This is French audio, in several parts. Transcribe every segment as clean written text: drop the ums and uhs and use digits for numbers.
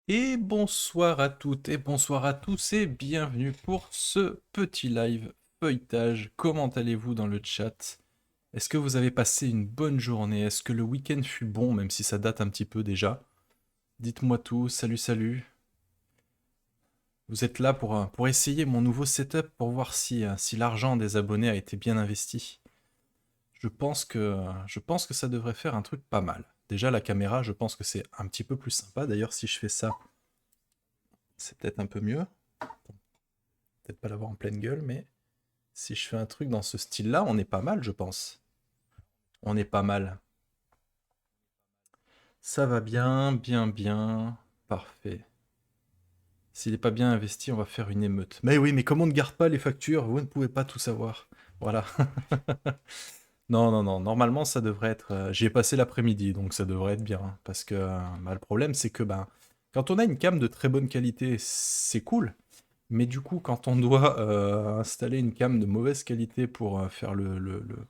Et bonsoir à toutes et bonsoir à tous et bienvenue pour ce petit live feuilletage. Comment allez-vous dans le chat? Est-ce que vous avez passé une bonne journée? Est-ce que le week-end fut bon, même si ça date un petit peu déjà? Dites-moi tout, salut salut. Vous êtes là pour essayer mon nouveau setup pour voir si l'argent des abonnés a été bien investi. Je pense que ça devrait faire un truc pas mal. Déjà la caméra, je pense que c'est un petit peu plus sympa. D'ailleurs, si je fais ça, c'est peut-être un peu mieux. Peut-être pas l'avoir en pleine gueule, mais si je fais un truc dans ce style-là, on est pas mal, je pense. On est pas mal. Ça va bien, bien, bien. Parfait. S'il n'est pas bien investi, on va faire une émeute. Mais oui, mais comme on ne garde pas les factures, vous ne pouvez pas tout savoir. Voilà. Non, non, non. Normalement, ça devrait être. J'y ai passé l'après-midi, donc ça devrait être bien. Parce que bah, le problème, c'est que ben, quand on a une cam de très bonne qualité, c'est cool. Mais du coup, quand on doit installer une cam de mauvaise qualité pour faire le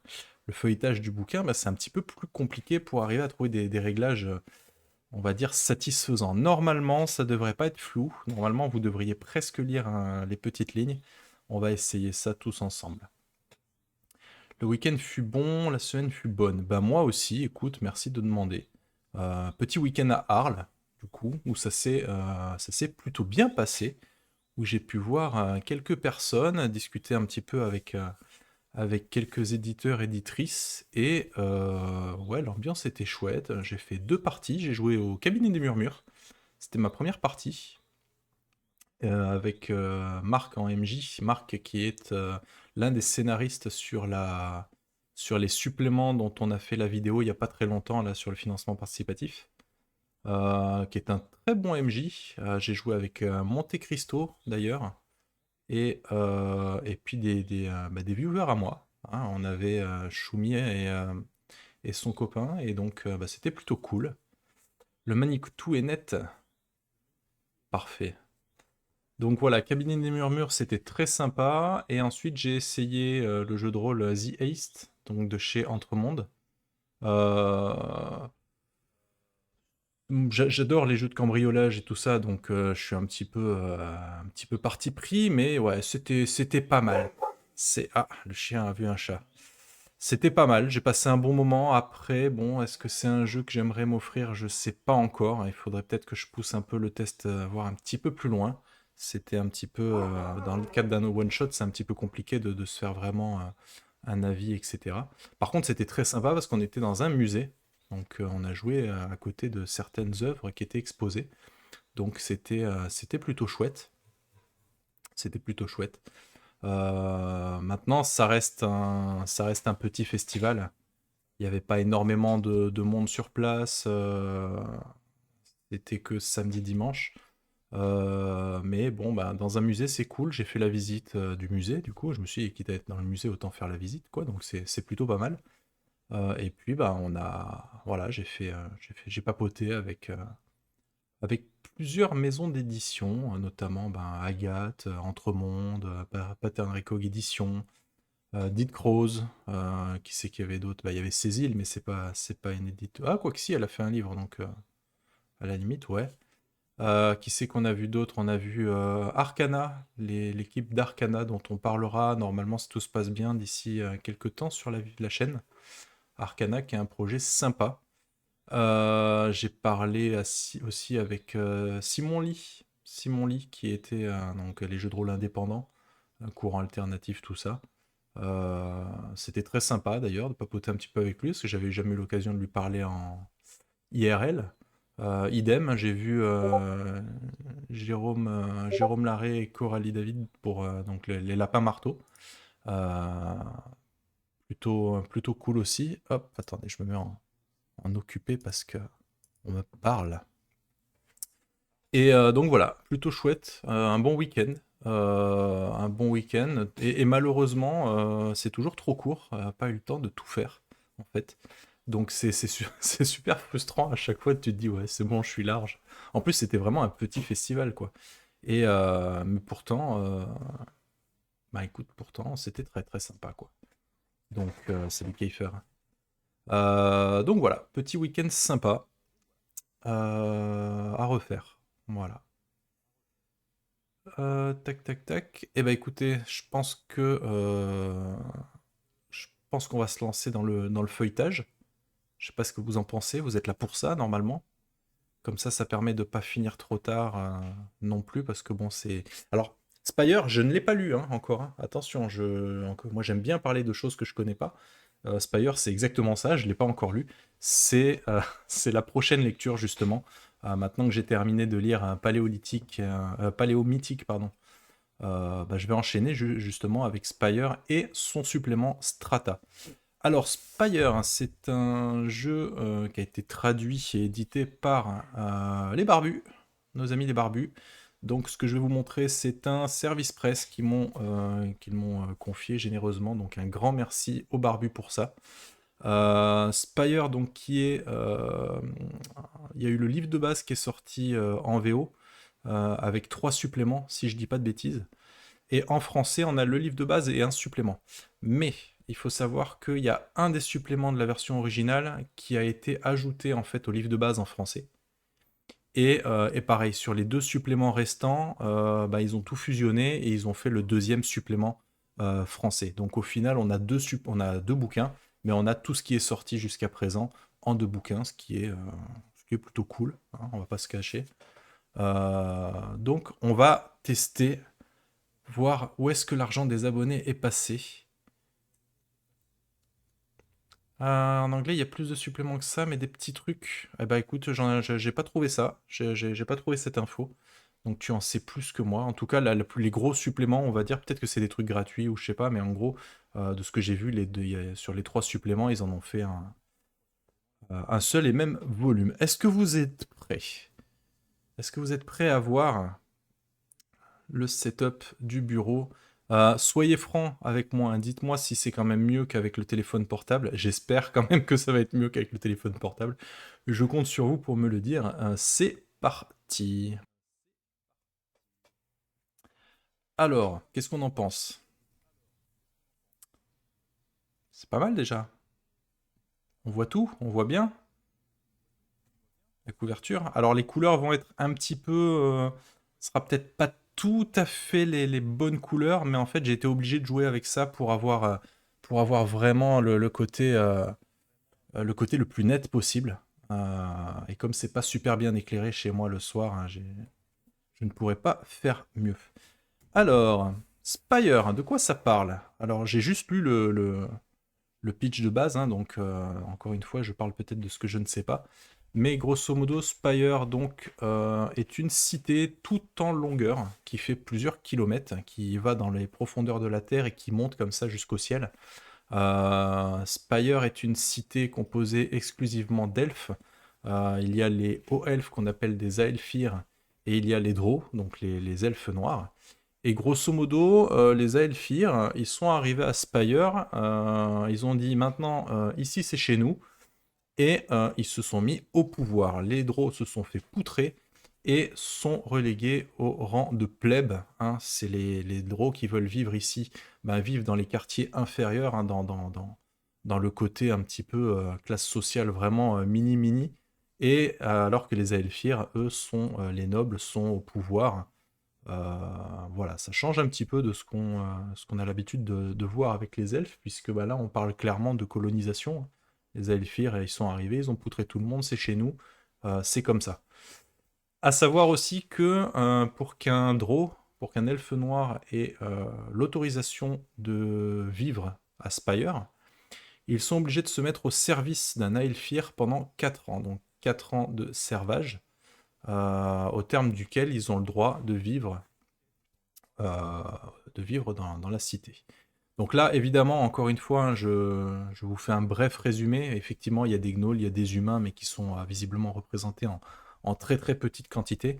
feuilletage du bouquin, bah, c'est un petit peu plus compliqué pour arriver à trouver des réglages, on va dire, satisfaisants. Normalement, ça devrait pas être flou. Normalement, vous devriez presque lire les petites lignes. On va essayer ça tous ensemble. Le week-end fut bon, la semaine fut bonne. Bah moi aussi, écoute, merci de demander. Petit week-end à Arles, du coup, où ça s'est plutôt bien passé où j'ai pu voir quelques personnes, discuter un petit peu avec quelques éditeurs, éditrices, et ouais, l'ambiance était chouette. J'ai fait 2 parties, j'ai joué au Cabinet des Murmures, c'était ma première partie, avec Marc en MJ, Marc qui est l'un des scénaristes sur les suppléments dont on a fait la vidéo il n'y a pas très longtemps, là, sur le financement participatif. Qui est un très bon MJ. J'ai joué avec Monte Cristo d'ailleurs, et puis des viewers à moi, hein. On avait Choumi et son copain, et donc bah, c'était plutôt cool. Le Manitou est net, parfait. Donc voilà, Cabinet des Murmures, c'était très sympa. Et ensuite, j'ai essayé le jeu de rôle The Haste, donc de chez Entremonde. Euh, J'adore les jeux de cambriolage et tout ça, donc je suis un petit peu parti pris, mais ouais, c'était pas mal. Le chien a vu un chat. C'était pas mal, j'ai passé un bon moment. Après, bon, est-ce que c'est un jeu que j'aimerais m'offrir? Je sais pas encore. Il faudrait peut-être que je pousse un peu le test, voir un petit peu plus loin. C'était un petit peu, dans le cadre d'un one-shot, c'est un petit peu compliqué de se faire vraiment un avis, etc. Par contre, c'était très sympa parce qu'on était dans un musée. Donc, on a joué à côté de certaines œuvres qui étaient exposées. Donc, c'était plutôt chouette. C'était plutôt chouette. Maintenant, ça reste un petit festival. Il n'y avait pas énormément de monde sur place. C'était que samedi, dimanche. Mais bon, bah, dans un musée, c'est cool. J'ai fait la visite du musée. Du coup, je me suis dit, quitte à être dans le musée, autant faire la visite, quoi. Donc, c'est plutôt pas mal. Et puis, bah, voilà, j'ai papoté avec plusieurs maisons d'édition, notamment ben, Agathe, Entremonde, Pattern Recog Édition, Did Crows, qui c'est qu'il y avait d'autres? Bah, il y avait Cécile, mais c'est pas une édite. Ah, quoi que si, elle a fait un livre, donc à la limite, ouais. Qui c'est qu'on a vu d'autres? On a vu Arcana, l'équipe d'Arcana, dont on parlera normalement, si tout se passe bien, d'ici quelques temps sur la chaîne. Arcana, qui est un projet sympa. J'ai parlé aussi avec Simon Lee. Simon Lee, qui était donc les jeux de rôle indépendants, courant alternatif, tout ça. C'était très sympa d'ailleurs de papoter un petit peu avec lui, parce que j'avais jamais eu l'occasion de lui parler en IRL. Idem, j'ai vu Jérôme Larrey et Coralie David pour donc les lapins marteaux. Euh, plutôt cool aussi. Hop, attendez, je me mets en occupé parce que on me parle. Et donc voilà, plutôt chouette, un bon week-end. Un bon week-end. Et malheureusement, c'est toujours trop court, pas eu le temps de tout faire, en fait. Donc c'est super frustrant à chaque fois, tu te dis, ouais, c'est bon, je suis large. En plus, c'était vraiment un petit festival, quoi. Mais pourtant, bah écoute, pourtant, c'était très très sympa, quoi. Donc, c'est du Kiefer. Donc voilà, petit week-end sympa à refaire. Voilà. Tac, tac, tac. Eh ben écoutez, je pense qu'on va se lancer dans le feuilletage. Je sais pas ce que vous en pensez. Vous êtes là pour ça normalement. Comme ça permet de pas finir trop tard non plus parce que bon c'est. Alors Spire, je ne l'ai pas lu hein, encore, hein. Attention, moi j'aime bien parler de choses que je connais pas. Spire, c'est exactement ça. Je l'ai pas encore lu. C'est la prochaine lecture justement. Maintenant que j'ai terminé de lire un paléomythique, pardon. Bah, je vais enchaîner justement avec Spire et son supplément Strata. Alors, Spire, hein, c'est un jeu qui a été traduit et édité par les Barbus, nos amis les Barbus. Donc, ce que je vais vous montrer, c'est un service presse qu'ils m'ont confié généreusement. Donc, un grand merci aux Barbus pour ça. Spire, donc, il y a eu le livre de base qui est sorti en VO avec 3 suppléments, si je dis pas de bêtises. Et en français, on a le livre de base et un supplément. Mais il faut savoir qu'il y a un des suppléments de la version originale qui a été ajouté en fait au livre de base en français. Et pareil, sur les 2 suppléments restants, bah, ils ont tout fusionné et ils ont fait le deuxième supplément français. Donc au final, on a 2 bouquins, mais on a tout ce qui est sorti jusqu'à présent en 2 bouquins, ce qui est plutôt cool, hein, on va pas se cacher. Donc on va tester voir où est-ce que l'argent des abonnés est passé. En anglais, il y a plus de suppléments que ça, mais des petits trucs. Eh ben écoute, j'ai pas trouvé ça. J'ai pas trouvé cette info. Donc tu en sais plus que moi. En tout cas, les gros suppléments, on va dire, peut-être que c'est des trucs gratuits ou je sais pas, mais en gros, de ce que j'ai vu, sur les 3 suppléments, ils en ont fait un seul et même volume. Est-ce que vous êtes prêts? Est-ce que vous êtes prêts à voir le setup du bureau? Soyez franc avec moi, hein. Dites-moi si c'est quand même mieux qu'avec le téléphone portable. J'espère quand même que ça va être mieux qu'avec le téléphone portable. Je compte sur vous pour me le dire. C'est parti. Alors, qu'est-ce qu'on en pense? C'est pas mal déjà. On voit tout, on voit bien la couverture. Alors les couleurs vont être un petit peu... ce sera peut-être pas tout à fait les bonnes couleurs, mais en fait j'ai été obligé de jouer avec ça pour avoir vraiment le côté le plus net possible. Et comme c'est pas super bien éclairé chez moi le soir, hein, je ne pourrais pas faire mieux. Alors, Spire, de quoi ça parle? Alors j'ai juste lu le pitch de base, hein, donc encore une fois je parle peut-être de ce que je ne sais pas. Mais grosso modo, Spire donc est une cité tout en longueur qui fait plusieurs kilomètres, qui va dans les profondeurs de la Terre et qui monte comme ça jusqu'au ciel. Spire est une cité composée exclusivement d'elfes. Il y a les hauts elfes qu'on appelle des Aelfir et il y a les Drow, donc les elfes noirs. Et grosso modo, les Aelfir, ils sont arrivés à Spire, ils ont dit maintenant, ici c'est chez nous, et ils se sont mis au pouvoir. Les Drow se sont fait poutrer et sont relégués au rang de plèbe, hein. C'est les Drow qui veulent vivre ici, ben, vivent dans les quartiers inférieurs, hein, dans le côté un petit peu classe sociale vraiment mini-mini, et alors que les Aelfir, eux, les nobles, sont au pouvoir. Voilà, ça change un petit peu de ce qu'on a l'habitude de voir avec les elfes, puisque bah, là on parle clairement de colonisation. Les Aelfir, ils sont arrivés, ils ont poutré tout le monde, c'est chez nous, c'est comme ça. À savoir aussi que pour qu'un elfe noir ait l'autorisation de vivre à Spire, ils sont obligés de se mettre au service d'un Aelfir pendant 4 ans, donc 4 ans de servage, au terme duquel ils ont le droit euh, de vivre dans la cité. Donc là, évidemment, encore une fois, hein, je vous fais un bref résumé. Effectivement, il y a des gnolls, il y a des humains, mais qui sont visiblement représentés en très très petite quantité.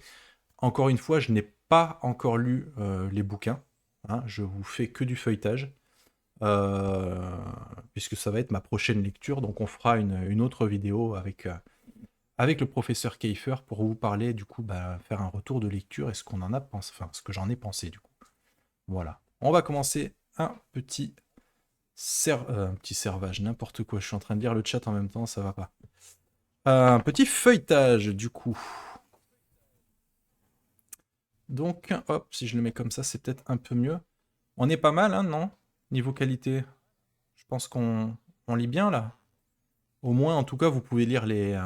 Encore une fois, je n'ai pas encore lu les bouquins, hein, je vous fais que du feuilletage, euh, puisque ça va être ma prochaine lecture. Donc on fera une autre vidéo avec le professeur Kiefer pour vous parler, du coup, bah, faire un retour de lecture et ce qu'on en a pensé, enfin ce que j'en ai pensé du coup. Voilà. On va commencer un petit servage, n'importe quoi. Je suis en train de lire le chat en même temps, ça va pas. Un petit feuilletage, du coup. Donc, hop, si je le mets comme ça, c'est peut-être un peu mieux. On est pas mal, hein, non? Niveau qualité. Je pense qu'on lit bien, là. Au moins, en tout cas, vous pouvez lire les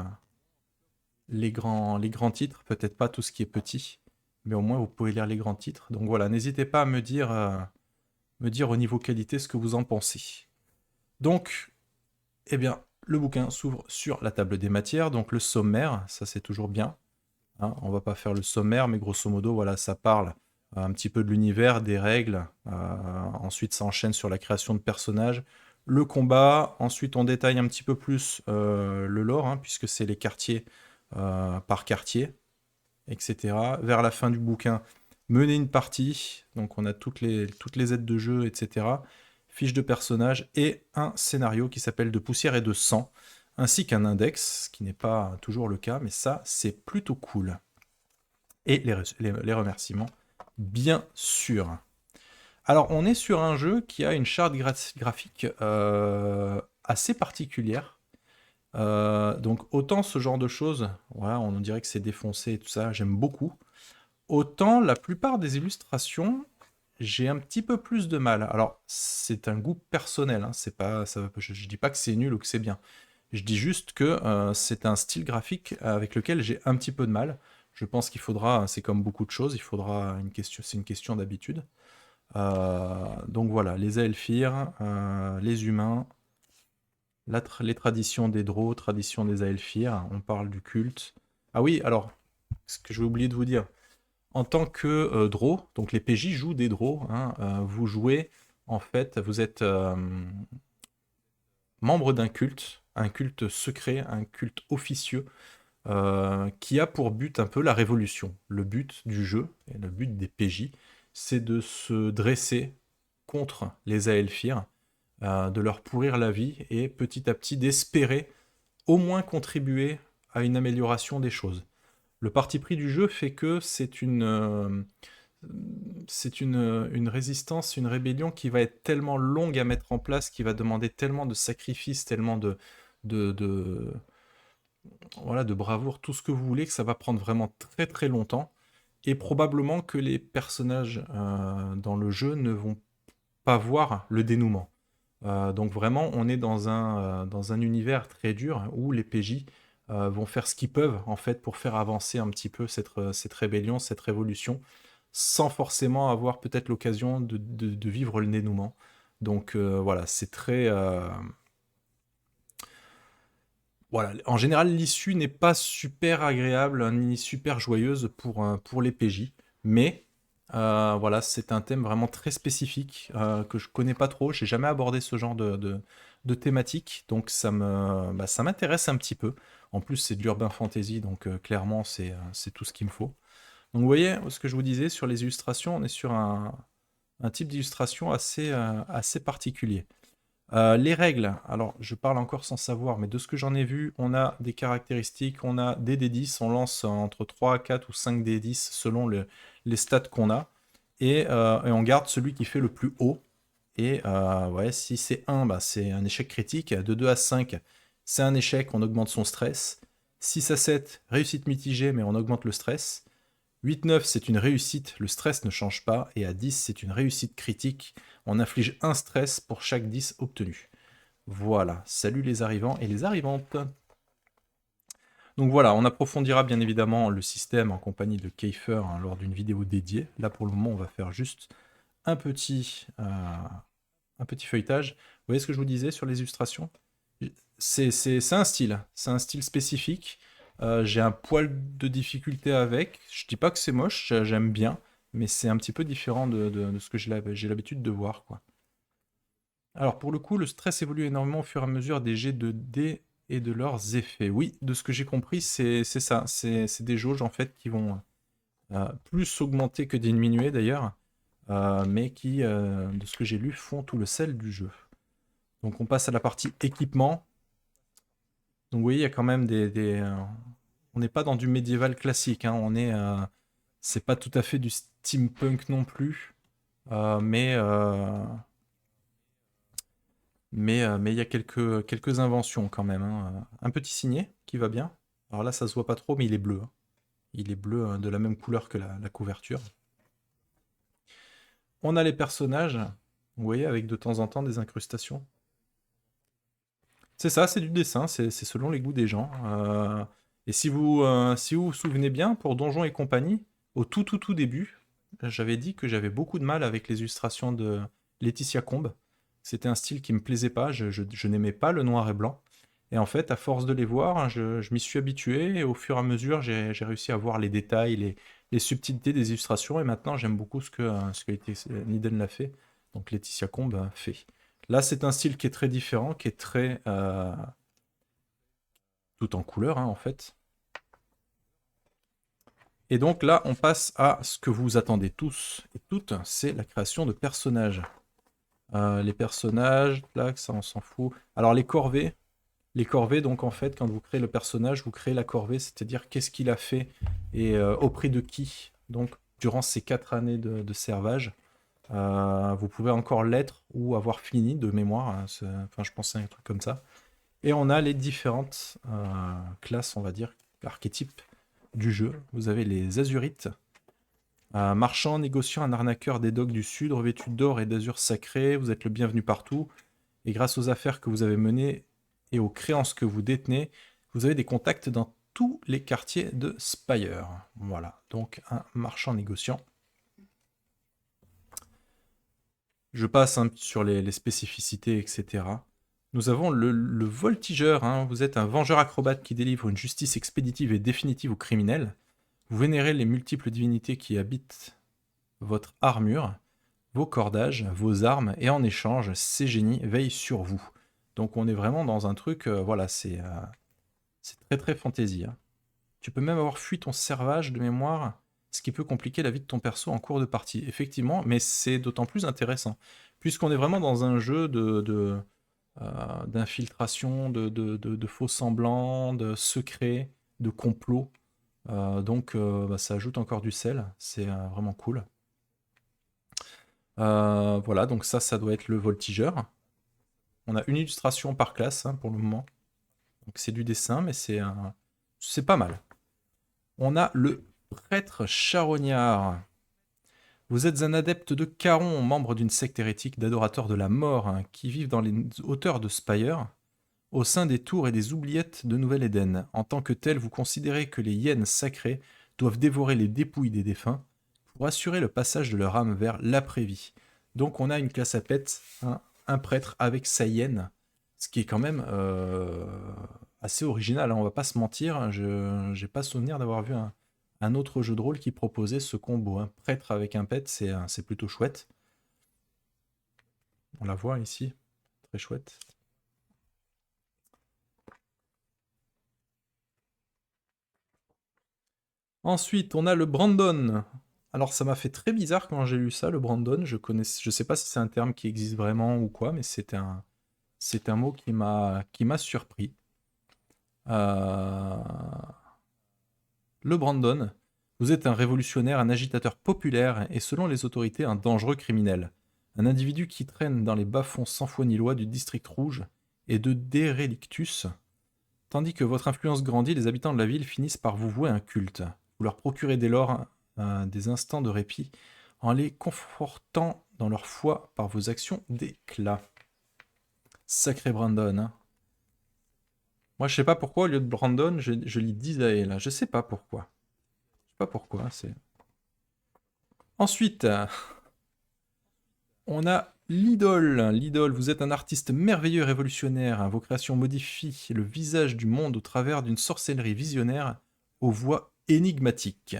grands titres. Peut-être pas tout ce qui est petit, mais au moins, vous pouvez lire les grands titres. Donc voilà, n'hésitez pas à me dire au niveau qualité ce que vous en pensez. Donc, eh bien, le bouquin s'ouvre sur la table des matières, donc le sommaire, ça c'est toujours bien. Hein, on va pas faire le sommaire, mais grosso modo, voilà, ça parle un petit peu de l'univers, des règles. Ensuite, ça enchaîne sur la création de personnages, le combat. Ensuite, on détaille un petit peu plus le lore, hein, puisque c'est les quartiers par quartier, etc. Vers la fin du bouquin, mener une partie. Donc, on a toutes les aides de jeu, etc. Fiche de personnage et un scénario qui s'appelle De poussière et de sang, ainsi qu'un index, ce qui n'est pas toujours le cas, mais ça, c'est plutôt cool. Et les remerciements, bien sûr. Alors, on est sur un jeu qui a une charte graphique assez particulière. Donc, autant ce genre de choses, voilà, on dirait que c'est défoncé et tout ça, j'aime beaucoup. Autant la plupart des illustrations, j'ai un petit peu plus de mal. Alors, c'est un goût personnel, hein, c'est pas, je dis pas que c'est nul ou que c'est bien. Je dis juste que c'est un style graphique avec lequel j'ai un petit peu de mal. Je pense qu'il faudra, c'est comme beaucoup de choses, il faudra une question, c'est une question d'habitude. Donc voilà, les Aelfir, les humains, les traditions des Draux, traditions des Aelfir, on parle du culte. Ah oui, alors, ce que je vais oublier de vous dire, en tant que Drow, donc les PJ jouent des Drows, hein, vous jouez, en fait, vous êtes membre d'un culte, un culte secret, un culte officieux, qui a pour but un peu la révolution. Le but du jeu, et le but des PJ, c'est de se dresser contre les Aelfir, de leur pourrir la vie et petit à petit d'espérer au moins contribuer à une amélioration des choses. Le parti pris du jeu fait que c'est une résistance, une rébellion qui va être tellement longue à mettre en place, qui va demander tellement de sacrifices, tellement de, de, voilà, de bravoure, tout ce que vous voulez, que ça va prendre vraiment très très longtemps. Et probablement que les personnages dans le jeu ne vont pas voir le dénouement. Donc vraiment, on est dans un univers très dur où les PJ vont faire ce qu'ils peuvent en fait pour faire avancer un petit peu cette rébellion, cette révolution, sans forcément avoir peut-être l'occasion de vivre le dénouement. Donc voilà, c'est très... voilà. En général, l'issue n'est pas super agréable hein, ni super joyeuse pour les PJ, mais voilà, c'est un thème vraiment très spécifique que je connais pas trop. J'ai jamais abordé ce genre de thématique, donc ça m'intéresse un petit peu. En plus, c'est de l'urban fantasy, donc clairement, c'est tout ce qu'il me faut. Donc, vous voyez ce que je vous disais sur les illustrations, on est sur un type d'illustration assez particulier. Les règles, alors je parle encore sans savoir, mais de ce que j'en ai vu, on a des caractéristiques, on a des D10, on lance entre 3, 4 ou 5 D10 selon les stats qu'on a, et on garde celui qui fait le plus haut. Et ouais, si c'est 1, bah, c'est un échec critique. De 2 à 5, c'est un échec, on augmente son stress. 6 à 7, réussite mitigée, mais on augmente le stress. 8-9, c'est une réussite, le stress ne change pas. Et à 10, c'est une réussite critique. On inflige un stress pour chaque 10 obtenu. Voilà, salut les arrivants et les arrivantes. Donc voilà, on approfondira bien évidemment le système en compagnie de Kiefer hein, lors d'une vidéo dédiée. Là pour le moment, on va faire juste un un petit feuilletage. Vous voyez ce que je vous disais sur les illustrations? C'est un style spécifique. J'ai un poil de difficulté avec. Je dis pas que c'est moche, j'aime bien, mais c'est un petit peu différent de ce que j'ai l'habitude de voir, quoi. Alors pour le coup, le stress évolue énormément au fur et à mesure des jets de dés et de leurs effets. Oui, de ce que j'ai compris, c'est ça. C'est des jauges en fait qui vont plus augmenter que diminuer d'ailleurs, mais qui, de ce que j'ai lu, font tout le sel du jeu. Donc on passe à la partie équipement. Donc vous voyez, il y a quand même on n'est pas dans du médiéval classique, hein, c'est pas tout à fait du steampunk non plus, mais mais il y a quelques inventions quand même, hein. Un petit signet qui va bien. Alors là, ça se voit pas trop, mais il est bleu, hein. Il est bleu de la même couleur que la couverture. On a les personnages, vous voyez, avec de temps en temps des incrustations. C'est ça, c'est du dessin, c'est selon les goûts des gens. Et si vous vous souvenez bien, pour Donjons et compagnie, au tout début, j'avais dit que j'avais beaucoup de mal avec les illustrations de Laetitia Combe. C'était un style qui me plaisait pas, je n'aimais pas le noir et blanc. Et en fait, à force de les voir, je m'y suis habitué et au fur et à mesure, j'ai réussi à voir les détails, les subtilités des illustrations. Et maintenant, j'aime beaucoup ce que Niden l'a fait. Donc Laetitia Combe fait. Là, c'est un style qui est très différent, qui est très tout en couleur, hein, en fait. Et donc là, on passe à ce que vous attendez tous et toutes, c'est la création de personnages. Les personnages, là, ça on s'en fout. Alors les corvées, donc en fait, quand vous créez le personnage, vous créez la corvée, c'est-à-dire qu'est-ce qu'il a fait et auprès de qui. Donc durant ces 4 années de servage, vous pouvez encore l'être ou avoir fini de mémoire. Hein, enfin, je pensais à un truc comme ça. Et on a les différentes classes, on va dire, archétypes du jeu. Vous avez les Azurites, marchand, négociant, un arnaqueur des docks du Sud, revêtu d'or et d'azur sacré. Vous êtes le bienvenu partout. Et grâce aux affaires que vous avez menées et aux créances que vous détenez, vous avez des contacts dans tous les quartiers de Spire. Voilà, donc un marchand négociant. Je passe sur les spécificités, etc. Nous avons le voltigeur. Hein. Vous êtes un vengeur acrobate qui délivre une justice expéditive et définitive aux criminels. Vous vénérez les multiples divinités qui habitent votre armure, vos cordages, vos armes, et en échange, ces génies veillent sur vous. Donc on est vraiment dans un truc, voilà, c'est très très fantasy. Hein. Tu peux même avoir fui ton servage de mémoire, ce qui peut compliquer la vie de ton perso en cours de partie. Effectivement, mais c'est d'autant plus intéressant, puisqu'on est vraiment dans un jeu d'infiltration, de faux semblants, de secrets, de complots. Donc bah, ça ajoute encore du sel, c'est vraiment cool. Voilà, donc ça doit être le voltigeur. On a une illustration par classe hein, pour le moment. Donc c'est du dessin, mais c'est pas mal. On a le prêtre charognard. Vous êtes un adepte de Caron, membre d'une secte hérétique d'adorateurs de la mort, hein, qui vivent dans les hauteurs de Spire, au sein des tours et des oubliettes de Nouvelle-Éden. En tant que tel, vous considérez que les hyènes sacrées doivent dévorer les dépouilles des défunts pour assurer le passage de leur âme vers l'après-vie. Donc on a une classe à pète, hein, un prêtre avec sa hyène, ce qui est quand même assez original, hein, on va pas se mentir, je n'ai pas souvenir d'avoir vu un autre jeu de rôle qui proposait ce combo. Un prêtre avec un pet, c'est plutôt chouette. On la voit ici, très chouette. Ensuite, on a le Brandon. Alors ça m'a fait très bizarre quand j'ai lu ça, le Brandon. Je sais pas si c'est un terme qui existe vraiment ou quoi, mais c'est un mot qui m'a surpris. Le Brandon, vous êtes un révolutionnaire, un agitateur populaire et selon les autorités un dangereux criminel. Un individu qui traîne dans les bas-fonds sans foi ni loi du district rouge et de Dérelictus. Tandis que votre influence grandit, les habitants de la ville finissent par vous vouer un culte. Vous leur procurez dès lors des instants de répit en les confortant dans leur foi par vos actions d'éclat. Sacré Brandon, hein. Moi, je sais pas pourquoi, au lieu de Brandon, je lis Disae, là. Je sais pas pourquoi. Je sais pas pourquoi, c'est... Ensuite, on a l'idole. L'idole, vous êtes un artiste merveilleux et révolutionnaire. Vos créations modifient le visage du monde au travers d'une sorcellerie visionnaire aux voix énigmatiques.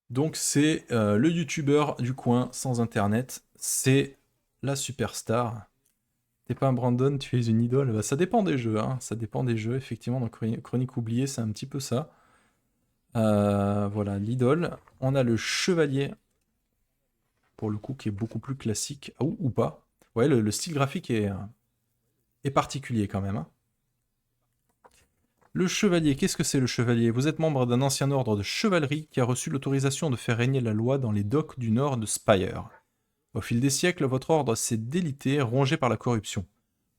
Donc c'est le youtubeur du coin sans internet. C'est la superstar. T'es pas un Brandon, tu es une idole. Bah, ça dépend des jeux, hein. Ça dépend des jeux, effectivement. Dans Chronique oubliée, c'est un petit peu ça. Voilà, l'idole. On a le chevalier, pour le coup, qui est beaucoup plus classique. Ah, ou pas. Ouais, le style graphique est particulier quand même. Hein. Le chevalier, qu'est-ce que c'est le chevalier? Vous êtes membre d'un ancien ordre de chevalerie qui a reçu l'autorisation de faire régner la loi dans les docks du nord de Spire. Au fil des siècles, votre ordre s'est délité, rongé par la corruption.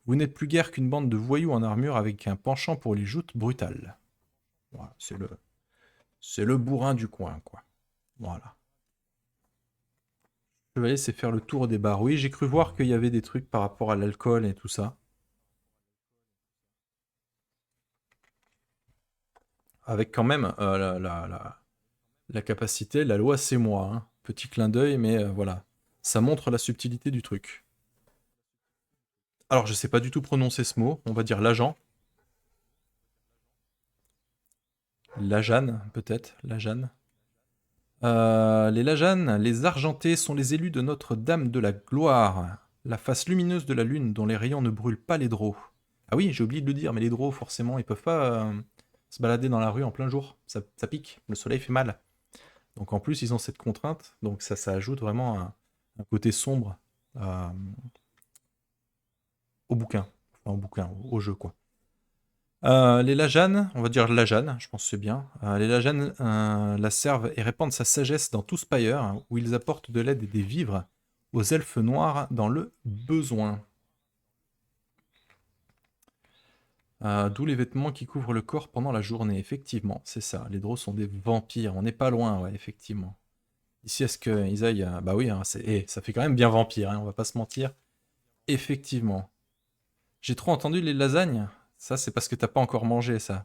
Vous n'êtes plus guère qu'une bande de voyous en armure avec un penchant pour les joutes brutales. Voilà, c'est le bourrin du coin, quoi. Voilà. Chevalier, c'est faire le tour des bars. Oui, j'ai cru voir qu'il y avait des trucs par rapport à l'alcool et tout ça. Avec quand même la capacité, la loi c'est moi, hein. Petit clin d'œil, mais voilà. Ça montre la subtilité du truc. Alors, je sais pas du tout prononcer ce mot, on va dire l'agent. Lajane, peut-être, Lajane. Les Lajanes, les argentés, sont les élus de Notre-Dame de la Gloire, la face lumineuse de la lune dont les rayons ne brûlent pas les drôs. Ah oui, j'ai oublié de le dire, mais les drôs, forcément, ils peuvent pas se balader dans la rue en plein jour. Ça pique, le soleil fait mal. Donc en plus, ils ont cette contrainte, donc ça ajoute vraiment un côté sombre euh, au bouquin. Enfin, au bouquin, au jeu, quoi. Les Lajanes, on va dire Lajane, je pense que c'est bien. Les Lajanes la servent et répandent sa sagesse dans tout Spire, hein, où ils apportent de l'aide et des vivres aux elfes noirs dans le besoin. D'où les vêtements qui couvrent le corps pendant la journée, effectivement, c'est ça. Les Drows sont des vampires, on n'est pas loin, ouais, effectivement. Ici, est-ce qu'ils aillent... Bah oui, hein, ça fait quand même bien vampire, hein, on va pas se mentir. Effectivement. J'ai trop entendu les lasagnes. Ça, c'est parce que t'as pas encore mangé, ça.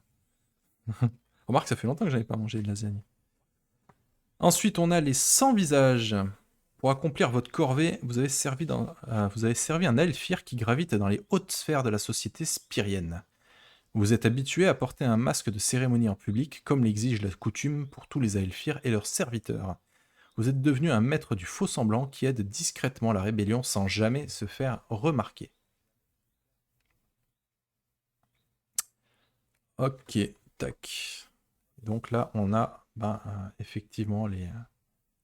Remarque, ça fait longtemps que j'avais pas mangé de lasagne. Ensuite, on a les 100 visages. Pour accomplir votre corvée, vous avez servi un elfir qui gravite dans les hautes sphères de la société spirienne. Vous êtes habitué à porter un masque de cérémonie en public, comme l'exige la coutume pour tous les elfirs et leurs serviteurs. Vous êtes devenu un maître du faux-semblant qui aide discrètement la rébellion sans jamais se faire remarquer. Ok, tac. Donc là, on a effectivement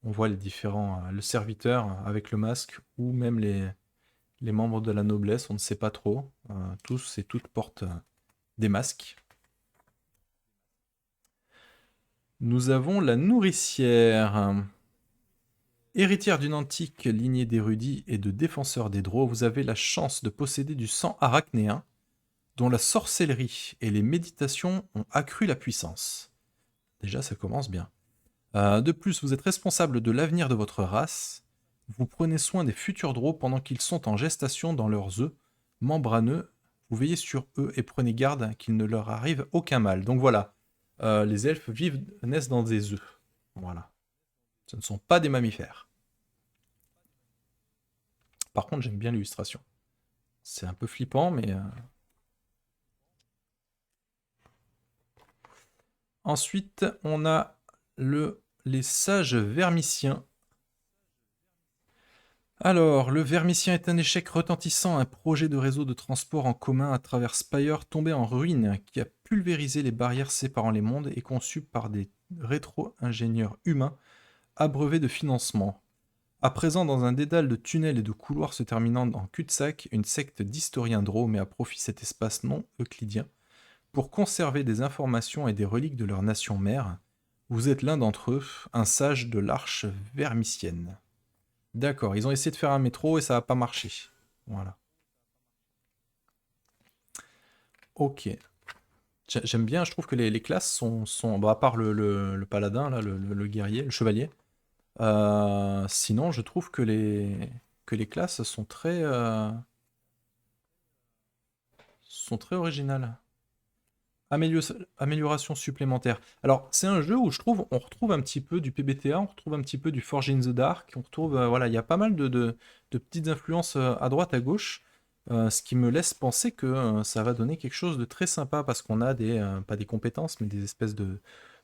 on voit les différents, le serviteur avec le masque ou même les membres de la noblesse, on ne sait pas trop. Tous et toutes portent des masques. Nous avons la nourricière. Héritière d'une antique lignée d'érudits et de défenseurs des Drows, vous avez la chance de posséder du sang arachnéen, dont la sorcellerie et les méditations ont accru la puissance. Déjà, ça commence bien. De plus, vous êtes responsable de l'avenir de votre race. Vous prenez soin des futurs Drows pendant qu'ils sont en gestation dans leurs œufs membraneux. Vous veillez sur eux et prenez garde qu'il ne leur arrive aucun mal. Donc voilà, les elfes naissent dans des œufs. Voilà. Ce ne sont pas des mammifères. Par contre, j'aime bien l'illustration. C'est un peu flippant, mais... Ensuite, on a les sages vermiciens. Alors, le vermicien est un échec retentissant, un projet de réseau de transport en commun à travers Spire tombé en ruine, qui a pulvérisé les barrières séparant les mondes et conçu par des rétro-ingénieurs humains abreuvés de financement. À présent, dans un dédale de tunnels et de couloirs se terminant en cul-de-sac, une secte d'historiens drôles met à profit cet espace non euclidien pour conserver des informations et des reliques de leur nation mère. Vous êtes l'un d'entre eux, un sage de l'arche vermicienne. D'accord, ils ont essayé de faire un métro et ça n'a pas marché. Voilà. Ok. J'aime bien, je trouve que les classes sont à part le paladin, là, le guerrier, le chevalier. Sinon, je trouve que les classes sont très originales. Amélioration supplémentaire. Alors, c'est un jeu où je trouve on retrouve un petit peu du PBTA, on retrouve un petit peu du Forge in the Dark, on retrouve, voilà, il y a pas mal de petites influences à droite, à gauche, ce qui me laisse penser que ça va donner quelque chose de très sympa parce qu'on a pas des compétences, mais des espèces de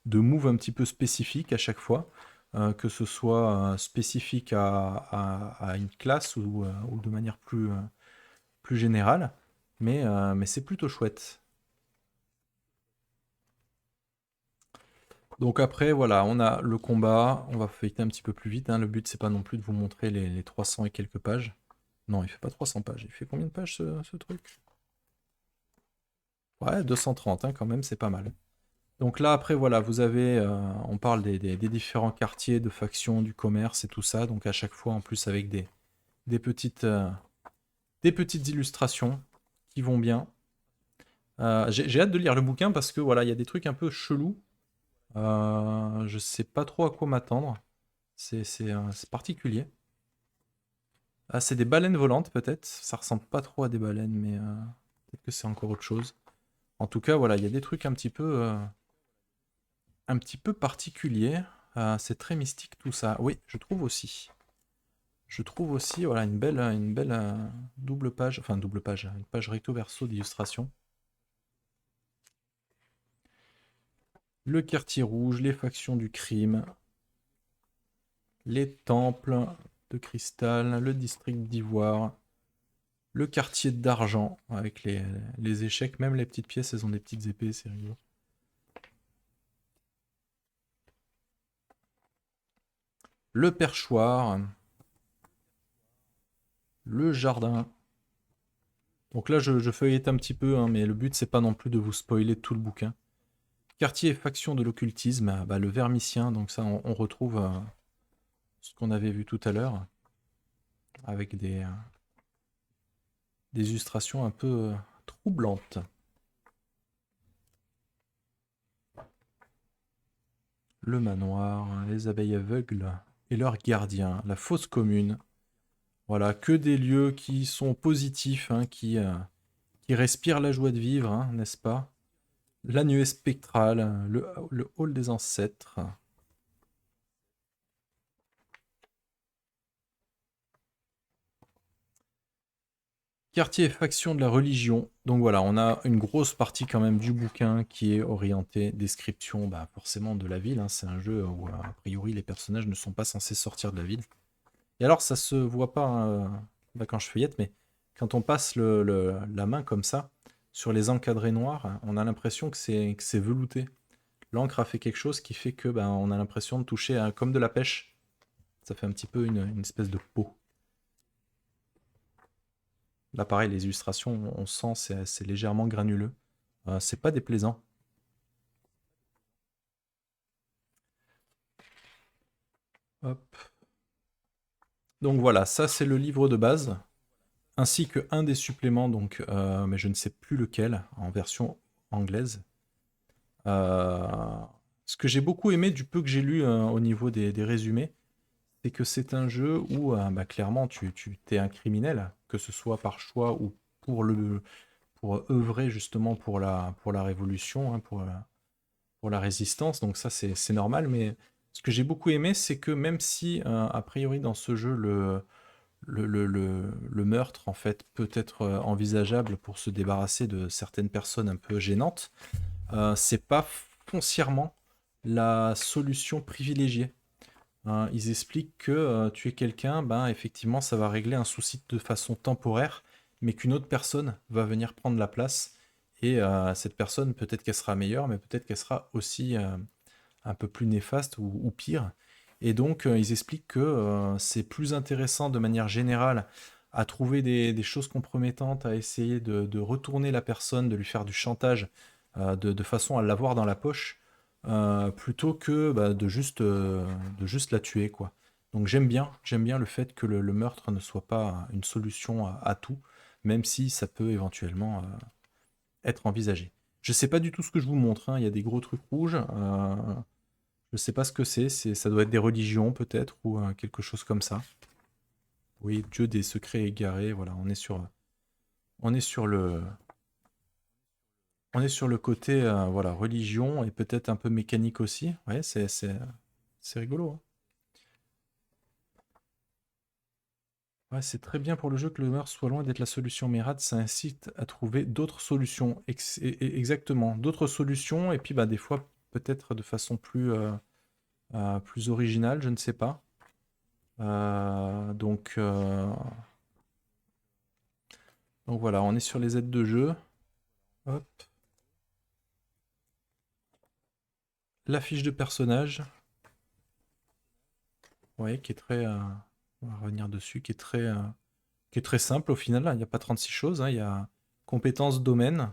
moves un petit peu spécifiques à chaque fois, que ce soit spécifique à une classe ou de manière plus générale, mais c'est plutôt chouette. Donc après, voilà, on a le combat, on va feuilleter un petit peu plus vite, hein. Le but, c'est pas non plus de vous montrer les 300 et quelques pages. Non, il fait pas 300 pages. Il fait combien de pages ce truc? Ouais, 230, hein, quand même, c'est pas mal. Donc là, après, voilà, vous avez, on parle des différents quartiers de factions, du commerce et tout ça. Donc à chaque fois, en plus, avec des petites illustrations qui vont bien. J'ai hâte de lire le bouquin parce que voilà, il y a des trucs un peu chelous. Je sais pas trop à quoi m'attendre. C'est particulier. Ah, c'est des baleines volantes peut-être. Ça ressemble pas trop à des baleines, mais peut-être que c'est encore autre chose. En tout cas, voilà, il y a des trucs un petit peu particuliers. C'est très mystique tout ça. Oui, je trouve aussi. Je trouve aussi, voilà, une belle double page, enfin double page, une page recto verso d'illustration. Le quartier rouge, les factions du crime, les temples de cristal, le district d'ivoire, le quartier d'argent avec les échecs, même les petites pièces, elles ont des petites épées, c'est rigolo. Le perchoir, le jardin. Donc là, je feuillette un petit peu, hein, mais le but, c'est pas non plus de vous spoiler tout le bouquin. Quartier et faction de l'occultisme, bah, le vermicien, donc ça, on retrouve ce qu'on avait vu tout à l'heure, avec des illustrations un peu troublantes. Le manoir, les abeilles aveugles et leurs gardiens, la fosse commune. Voilà, que des lieux qui sont positifs, hein, qui respirent la joie de vivre, hein, n'est-ce pas? La nuée spectrale, le hall des ancêtres. Quartier et faction de la religion. Donc voilà, on a une grosse partie quand même du bouquin qui est orientée description, bah, forcément de la ville, hein. C'est un jeu où a priori les personnages ne sont pas censés sortir de la ville. Et alors ça se voit pas hein, là, quand je feuillette, mais quand on passe la main comme ça sur les encadrés noirs, hein, on a l'impression que c'est velouté. L'encre a fait quelque chose qui fait que bah, on a l'impression de toucher comme de la pêche. Ça fait un petit peu une espèce de peau. Là, pareil, les illustrations, on sent c'est légèrement granuleux. C'est pas déplaisant. Hop. Donc voilà, ça c'est le livre de base, ainsi que un des suppléments, donc, mais je ne sais plus lequel, en version anglaise. Ce que j'ai beaucoup aimé du peu que j'ai lu au niveau des résumés, c'est que c'est un jeu où bah, clairement tu t'es un criminel, que ce soit par choix ou pour œuvrer justement pour la révolution, hein, pour la résistance. Donc ça c'est normal, mais ce que j'ai beaucoup aimé, c'est que même si a priori dans ce jeu le meurtre en fait peut être envisageable pour se débarrasser de certaines personnes un peu gênantes, c'est pas foncièrement la solution privilégiée. Hein. Ils expliquent que tuer quelqu'un, ben, effectivement, ça va régler un souci de façon temporaire, mais qu'une autre personne va venir prendre la place. Et cette personne, peut-être qu'elle sera meilleure, mais peut-être qu'elle sera aussi un peu plus néfaste ou pire. Et donc, ils expliquent que c'est plus intéressant de manière générale à trouver des choses compromettantes, à essayer de retourner la personne, de lui faire du chantage de façon à l'avoir dans la poche, plutôt que bah, de juste la tuer, quoi. Donc j'aime bien le fait que le meurtre ne soit pas une solution à tout, même si ça peut éventuellement être envisagé. Je sais pas du tout ce que je vous montre, hein. Il y a des gros trucs rouges. Je sais pas ce que ça doit être des religions peut-être ou quelque chose comme ça. Oui, Dieu des secrets égarés. Voilà, on est sur on est sur le côté voilà religion et peut-être un peu mécanique aussi. Ouais, c'est rigolo. Hein. Ouais, c'est très bien pour le jeu que le meurtre soit loin d'être la solution mérade. Ça incite à trouver d'autres solutions. Exactement, d'autres solutions et puis bah des fois peut-être de façon plus originale, je ne sais pas. Euh, donc, euh, donc voilà, on est sur les aides de jeu. Hop. La fiche de personnage, ouais, qui est très, on va revenir dessus, qui est très simple au final. Hein. Il n'y a pas 36 choses. Hein. Il y a compétences, domaine,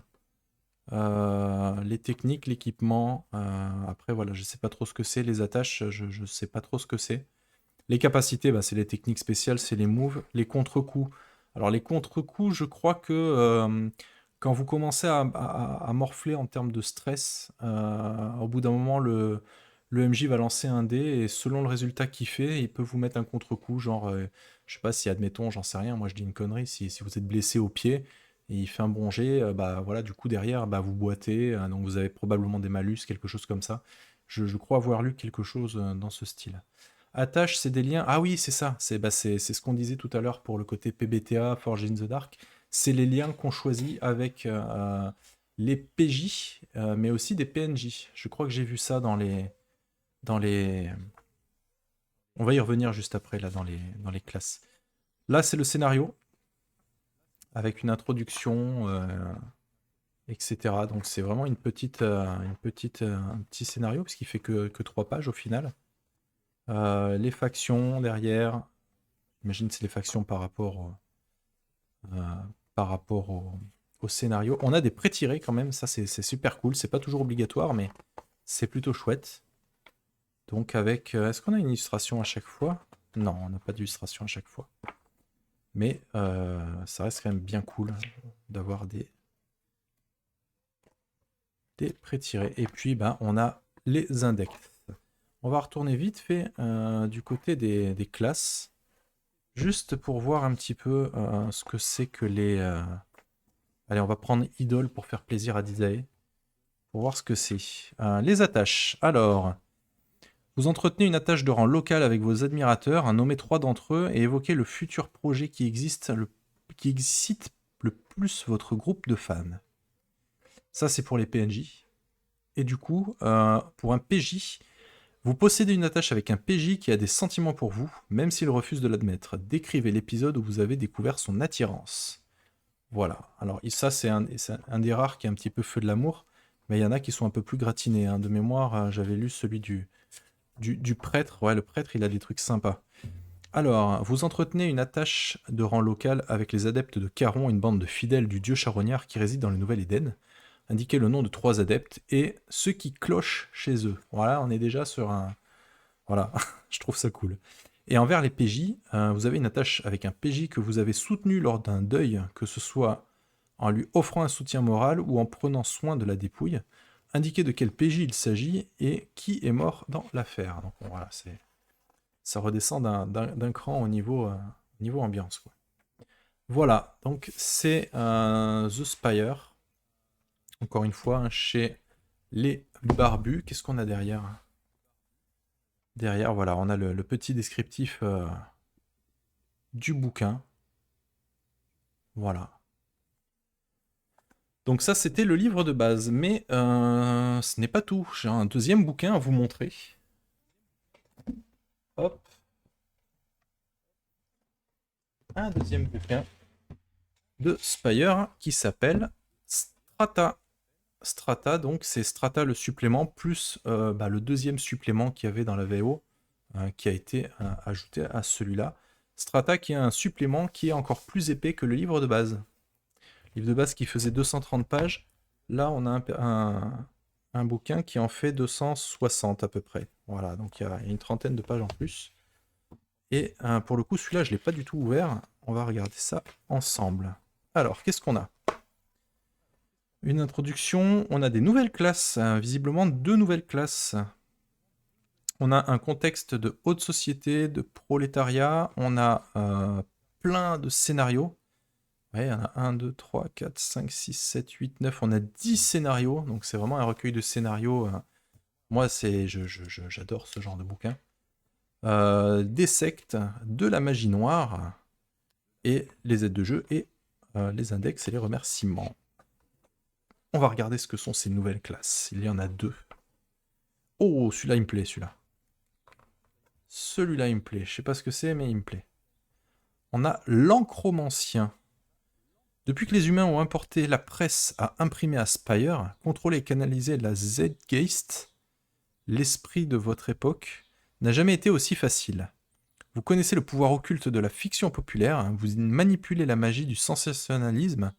les techniques, l'équipement. Après, voilà, je sais pas trop ce que c'est. Les attaches, je sais pas trop ce que c'est. Les capacités, bah, c'est les techniques spéciales, c'est les moves. Les contre-coups. Alors les contre-coups, je crois que quand vous commencez à morfler en termes de stress, au bout d'un moment, le MJ va lancer un dé et selon le résultat qu'il fait, il peut vous mettre un contre-coup. Genre, je sais pas si, admettons, j'en sais rien, moi je dis une connerie, si vous êtes blessé au pied et il fait un bon jet, bah voilà, du coup derrière, bah, vous boitez, donc vous avez probablement des malus, quelque chose comme ça. Je crois avoir lu quelque chose dans ce style. Attache, c'est des liens. Ah oui, c'est ça. C'est ce qu'on disait tout à l'heure pour le côté PBTA, Forge in the Dark. C'est les liens qu'on choisit avec les PJ, mais aussi des PNJ. Je crois que j'ai vu ça dans les. On va y revenir juste après, là, dans les classes. Là, c'est le scénario, avec une introduction, etc. Donc, c'est vraiment un petit scénario, parce qu'il fait que 3 pages au final. Les factions derrière. J'imagine que c'est les factions euh, par rapport au scénario. On a des pré-tirés quand même, ça c'est super cool. C'est pas toujours obligatoire, mais c'est plutôt chouette. Donc avec... est-ce qu'on a une illustration à chaque fois? Non, on n'a pas d'illustration à chaque fois. Mais ça reste quand même bien cool d'avoir des pré-tirés. Et puis ben, on a les index. On va retourner vite fait du côté des classes. Juste pour voir un petit peu ce que c'est que les... Allez, on va prendre Idol pour faire plaisir à Didae. Pour voir ce que c'est. Les attaches. Alors, vous entretenez une attache de rang local avec vos admirateurs, nommez 3 d'entre eux et évoquez le futur projet qui excite le plus votre groupe de fans. Ça, c'est pour les PNJ. Et du coup, pour un PJ, vous possédez une attache avec un PJ qui a des sentiments pour vous, même s'il refuse de l'admettre. Décrivez l'épisode où vous avez découvert son attirance. Voilà. Alors, ça, c'est un des rares qui est un petit peu feu de l'amour, mais il y en a qui sont un peu plus gratinés. Hein. De mémoire, j'avais lu celui du prêtre. Ouais, le prêtre, il a des trucs sympas. Alors, vous entretenez une attache de rang local avec les adeptes de Caron, une bande de fidèles du dieu charognard qui réside dans le Nouvel Éden. Indiquez le nom de 3 adeptes et ceux qui clochent chez eux. Voilà, on est déjà sur un... Voilà, je trouve ça cool. Et envers les PJ, vous avez une attache avec un PJ que vous avez soutenu lors d'un deuil, que ce soit en lui offrant un soutien moral ou en prenant soin de la dépouille. Indiquez de quel PJ il s'agit et qui est mort dans l'affaire. Donc bon, voilà, ça redescend d'un cran au niveau ambiance, quoi. Voilà, donc c'est The Spire. Encore une fois, hein, chez les barbus. Qu'est-ce qu'on a derrière? Derrière, voilà, on a le petit descriptif du bouquin. Voilà. Donc ça, c'était le livre de base. Mais ce n'est pas tout. J'ai un deuxième bouquin à vous montrer. Hop. Un deuxième bouquin de Spire qui s'appelle Strata. Strata, donc c'est Strata le supplément, plus le deuxième supplément qu'il y avait dans la VO, qui a été ajouté à celui-là. Strata qui est un supplément qui est encore plus épais que le livre de base. Le livre de base qui faisait 230 pages, là on a un bouquin qui en fait 260 à peu près. Voilà, donc il y a une trentaine de pages en plus. Et pour le coup, celui-là, je ne l'ai pas du tout ouvert. On va regarder ça ensemble. Alors, qu'est-ce qu'on a? Une introduction, on a des nouvelles classes, visiblement 2 nouvelles classes. On a un contexte de haute société, de prolétariat, on a plein de scénarios. Ouais, il y en a 1, 2, 3, 4, 5, 6, 7, 8, 9, on a 10 scénarios, donc c'est vraiment un recueil de scénarios. Moi, j'adore ce genre de bouquin. Des sectes, de la magie noire, et les aides de jeu, et les index et les remerciements. On va regarder ce que sont ces nouvelles classes. Il y en a 2. Oh, celui-là, il me plaît, celui-là. Celui-là, il me plaît. Je sais pas ce que c'est, mais il me plaît. On a l'encromancien. Depuis que les humains ont importé la presse à imprimer à Spire, contrôler et canaliser la Zeitgeist, l'esprit de votre époque, n'a jamais été aussi facile. Vous connaissez le pouvoir occulte de la fiction populaire, vous manipulez la magie du sensationnalisme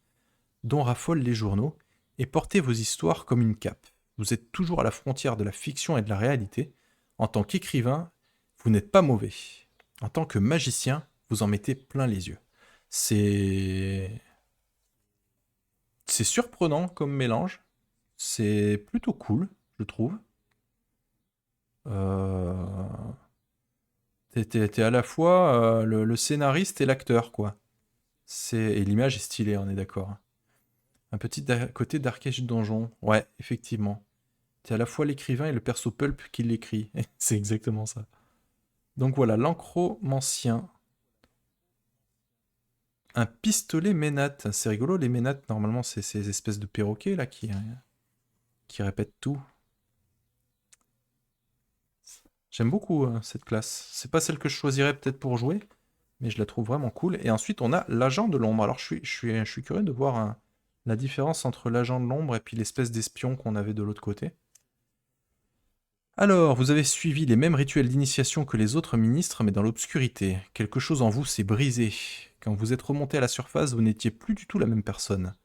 dont raffolent les journaux, et portez vos histoires comme une cape. Vous êtes toujours à la frontière de la fiction et de la réalité. En tant qu'écrivain, vous n'êtes pas mauvais. En tant que magicien, vous en mettez plein les yeux. C'est C'est surprenant comme mélange. C'est plutôt cool, je trouve. T'es à la fois le scénariste et l'acteur, quoi. Et l'image est stylée, on est d'accord. Un petit côté Darkest Donjon. Ouais, effectivement. T'es à la fois l'écrivain et le perso pulp qui l'écrit. C'est exactement ça. Donc voilà, l'encromancien. Un pistolet ménate. C'est rigolo, les ménates, normalement, c'est ces espèces de perroquets là qui répètent tout. J'aime beaucoup cette classe. C'est pas celle que je choisirais peut-être pour jouer, mais je la trouve vraiment cool. Et ensuite, on a l'agent de l'ombre. Alors, je suis curieux de voir la différence entre l'agent de l'ombre et puis l'espèce d'espion qu'on avait de l'autre côté. Alors, vous avez suivi les mêmes rituels d'initiation que les autres ministres, mais dans l'obscurité. Quelque chose en vous s'est brisé. Quand vous êtes remonté à la surface, vous n'étiez plus du tout la même personne.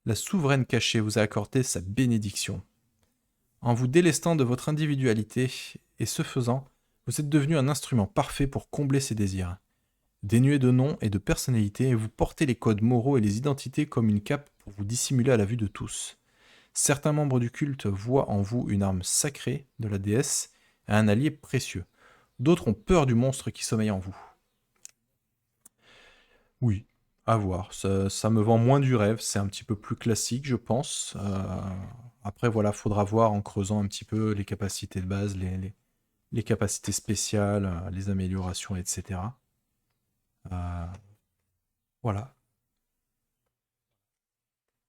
La souveraine cachée vous a accordé sa bénédiction. En vous délestant de votre individualité, et ce faisant, vous êtes devenu un instrument parfait pour combler ses désirs. Dénué de nom et de personnalité, vous portez les codes moraux et les identités comme une cape pour vous dissimuler à la vue de tous. Certains membres du culte voient en vous une arme sacrée de la déesse et un allié précieux. D'autres ont peur du monstre qui sommeille en vous. Oui, à voir. Ça me vend moins du rêve, c'est un petit peu plus classique, je pense. Après, voilà, faudra voir en creusant un petit peu les capacités de base, les capacités spéciales, les améliorations, etc. Euh, voilà.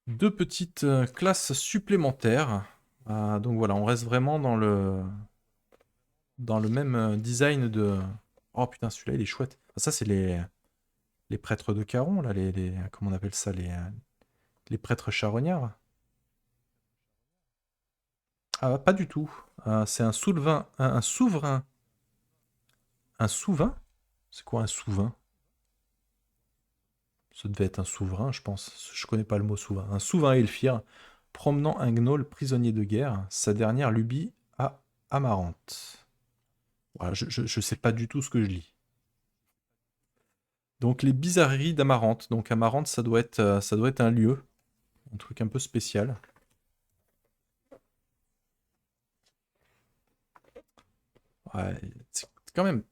Deux petites classes supplémentaires. Donc voilà, on reste vraiment dans le même design de... Oh putain, celui-là, il est chouette. Ah, ça, c'est les prêtres de Caron, là, comment on appelle ça, les prêtres charognards. Ah, pas du tout. C'est un souverain. Un souverain. Un souverain? C'est quoi un souverain? Ça devait être un souverain, je pense. Je connais pas le mot souverain. Un souverain elfir, promenant un gnoll prisonnier de guerre, sa dernière lubie à Amarante. Voilà, je sais pas du tout ce que je lis. Donc les bizarreries d'Amarante. Donc Amarante, ça doit être un lieu, un truc un peu spécial. Ouais, c'est quand même,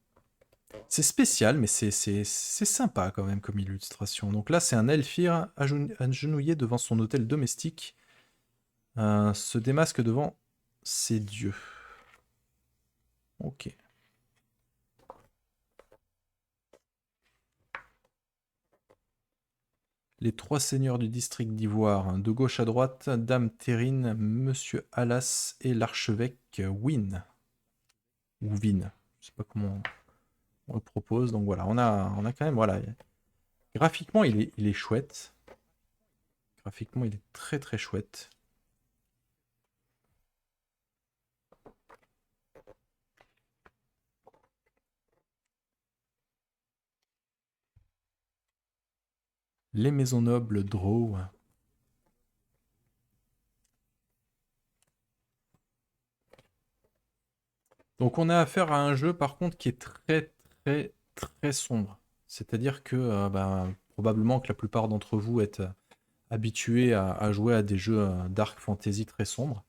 c'est spécial, mais c'est sympa quand même comme illustration. Donc là, c'est un elfir agenouillé devant son hôtel domestique, se démasque devant ses dieux. Ok. Les trois seigneurs du district d'Ivoire, de gauche à droite, Dame Terrine, Monsieur Alas et l'archevêque Win. Ou Vin. Je sais pas comment on le propose. Donc voilà, on a quand même. Voilà. Graphiquement, il est chouette. Graphiquement, il est très très chouette. Les maisons nobles Drow. Donc on a affaire à un jeu par contre qui est très très très sombre. C'est-à-dire que probablement que la plupart d'entre vous êtes habitués à jouer à des jeux dark fantasy très sombres.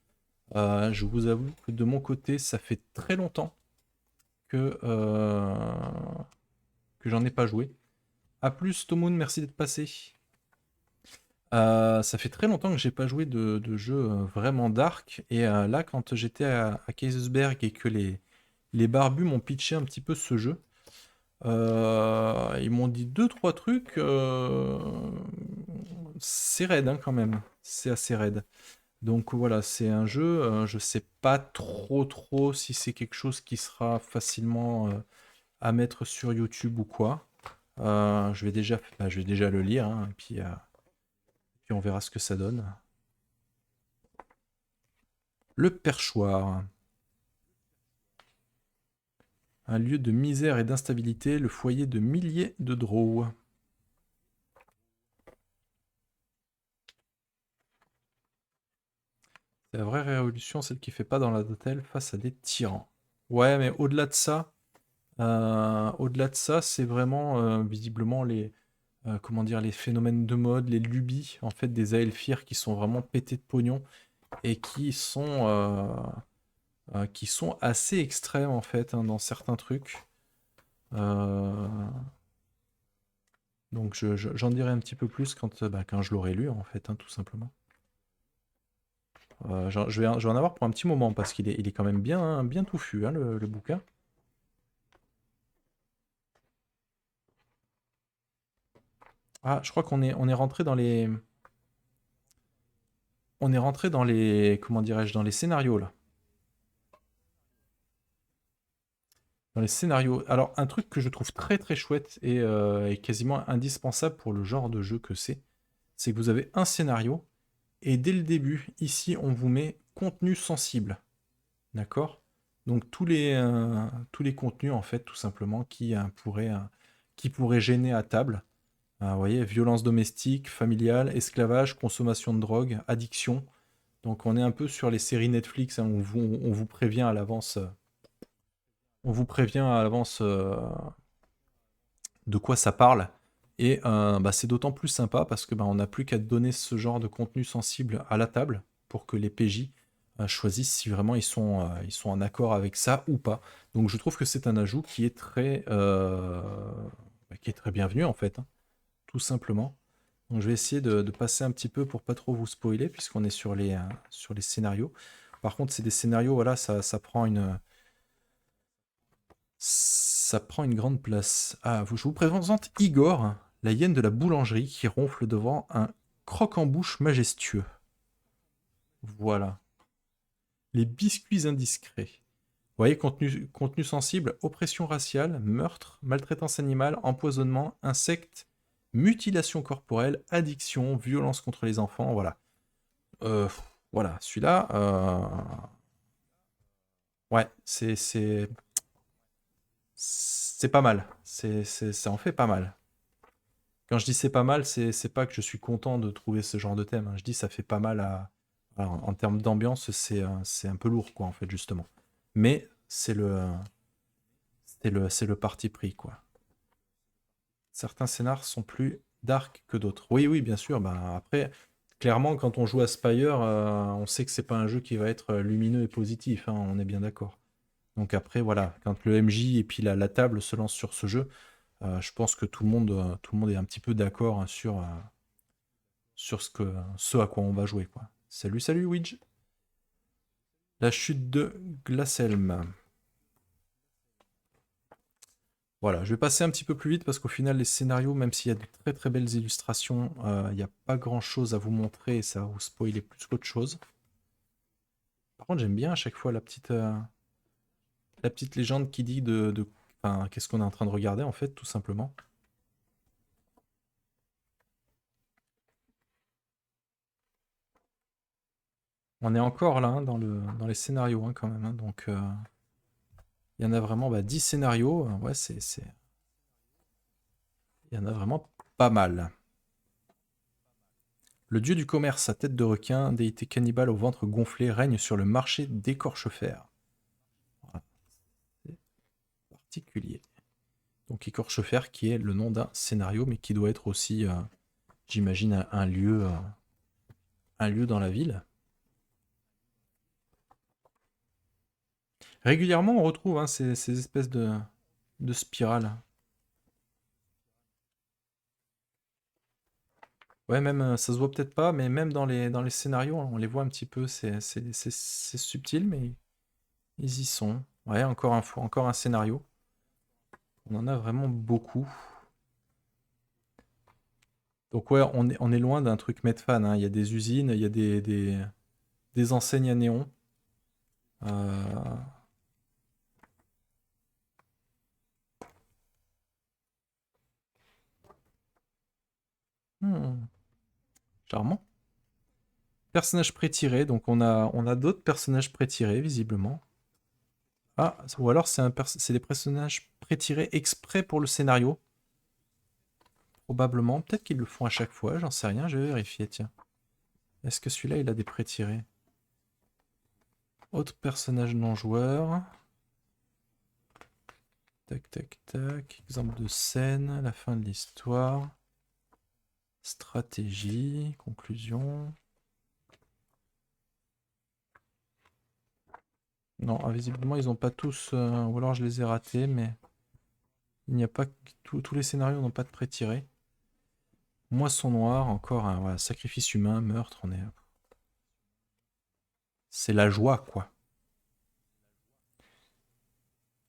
Je vous avoue que de mon côté, ça fait très longtemps que, que j'en ai pas joué. A plus, Tomoun, merci d'être passé. Ça fait très longtemps que j'ai pas joué de jeu vraiment dark. Et là, quand j'étais à Kaisersberg et que les barbus m'ont pitché un petit peu ce jeu, ils m'ont dit deux, trois trucs. C'est raide hein, quand même. C'est assez raide. Donc voilà, c'est un jeu. Je sais pas trop si c'est quelque chose qui sera facilement à mettre sur YouTube ou quoi. Je vais déjà le lire, hein, et puis on verra ce que ça donne. Le perchoir. Un lieu de misère et d'instabilité, le foyer de milliers de drows. C'est la vraie révolution, celle qui fait pas dans la dentelle face à des tyrans. Ouais, mais au-delà de ça, c'est vraiment visiblement comment dire, les phénomènes de mode, les lubies, en fait, des Aelfir qui sont vraiment pétés de pognon et qui sont assez extrêmes, en fait, hein, dans certains trucs. Euh, donc j'en dirai un petit peu plus quand je l'aurai lu, en fait, hein, tout simplement. Je vais en avoir pour un petit moment parce qu'il est quand même bien touffu, hein, le bouquin. Ah, je crois on est rentré dans les. On est rentré dans les. Comment dirais-je, dans les scénarios là. Dans les scénarios. Alors, un truc que je trouve très très chouette et quasiment indispensable pour le genre de jeu que c'est que vous avez un scénario et dès le début, ici, on vous met contenu sensible. D'accord? Donc tous les contenus, en fait, tout simplement, qui pourraient gêner à table. Vous voyez, violence domestique, familiale, esclavage, consommation de drogue, addiction. Donc on est un peu sur les séries Netflix, hein, où on vous prévient à l'avance. On vous prévient à l'avance de quoi ça parle. Et bah, c'est d'autant plus sympa parce que bah, on n'a plus qu'à donner ce genre de contenu sensible à la table pour que les PJ choisissent si vraiment ils sont en accord avec ça ou pas. Donc je trouve que c'est un ajout qui est très bienvenu en fait, hein, tout simplement. Donc je vais essayer de passer un petit peu pour pas trop vous spoiler puisqu'on est sur les scénarios. Par contre, c'est des scénarios, voilà, ça prend une grande place. Ah, je vous présente Igor, la hyène de la boulangerie qui ronfle devant un croque-en-bouche majestueux. Voilà. Les biscuits indiscrets. Vous voyez, contenu sensible, oppression raciale, meurtre, maltraitance animale, empoisonnement, insectes, mutilation corporelle, addiction, violence contre les enfants, voilà. Euh, voilà, celui-là, ouais, c'est pas mal. Ça en fait pas mal. Quand je dis c'est pas mal, c'est pas que je suis content de trouver ce genre de thème, hein. Je dis ça fait pas mal à. Voilà, en termes d'ambiance, c'est un peu lourd, quoi, en fait, justement. Mais c'est le parti pris, quoi. Certains scénars sont plus dark que d'autres. Oui, oui, bien sûr. Bah, après, clairement, quand on joue à Spire, on sait que c'est pas un jeu qui va être lumineux et positif, hein, on est bien d'accord. Donc après, voilà, quand le MJ et puis la table se lancent sur ce jeu, je pense que tout le monde est un petit peu d'accord, hein, sur ce à quoi on va jouer, quoi. Salut, salut, Widge. La chute de Glacelm. Voilà, je vais passer un petit peu plus vite parce qu'au final, les scénarios, même s'il y a de très très belles illustrations, il n'y a pas grand chose à vous montrer et ça va vous spoiler plus qu'autre chose. Par contre, j'aime bien à chaque fois la petite légende qui dit enfin, qu'est-ce qu'on est en train de regarder en fait, tout simplement. On est encore là, hein, dans les scénarios, hein, quand même, hein. Donc il y en a vraiment 10 scénarios. Ouais, il y en a vraiment pas mal. Le dieu du commerce à tête de requin, déité cannibale au ventre gonflé, règne sur le marché d'Écorchefer. Voilà, c'est particulier. Donc Écorchefer qui est le nom d'un scénario, mais qui doit être aussi, j'imagine, un lieu dans la ville. Régulièrement, on retrouve, hein, ces espèces de spirales. Ouais, même, ça se voit peut-être pas, mais même dans les scénarios, on les voit un petit peu. C'est subtil, mais ils y sont. Ouais, encore un scénario. On en a vraiment beaucoup. Donc ouais, on est loin d'un truc Medfan, hein. Il y a des usines, il y a des enseignes à néon. Euh, hmm, charmant. Personnages pré-tirés, donc on a d'autres personnages pré-tirés, visiblement. Ah, ou alors c'est des personnages pré-tirés exprès pour le scénario. Probablement. Peut-être qu'ils le font à chaque fois, j'en sais rien, je vais vérifier, tiens. Est-ce que celui-là, il a des pré-tirés? Autre personnage non joueur. Tac, tac, tac. Exemple de scène, la fin de l'histoire. Stratégie, conclusion. Non, visiblement, ils n'ont pas tous... ou alors je les ai ratés, mais... Il n'y a pas... Tous les scénarios n'ont pas de pré-tiré. Moisson noire, encore un voilà, sacrifice humain, meurtre, on est... C'est la joie, quoi.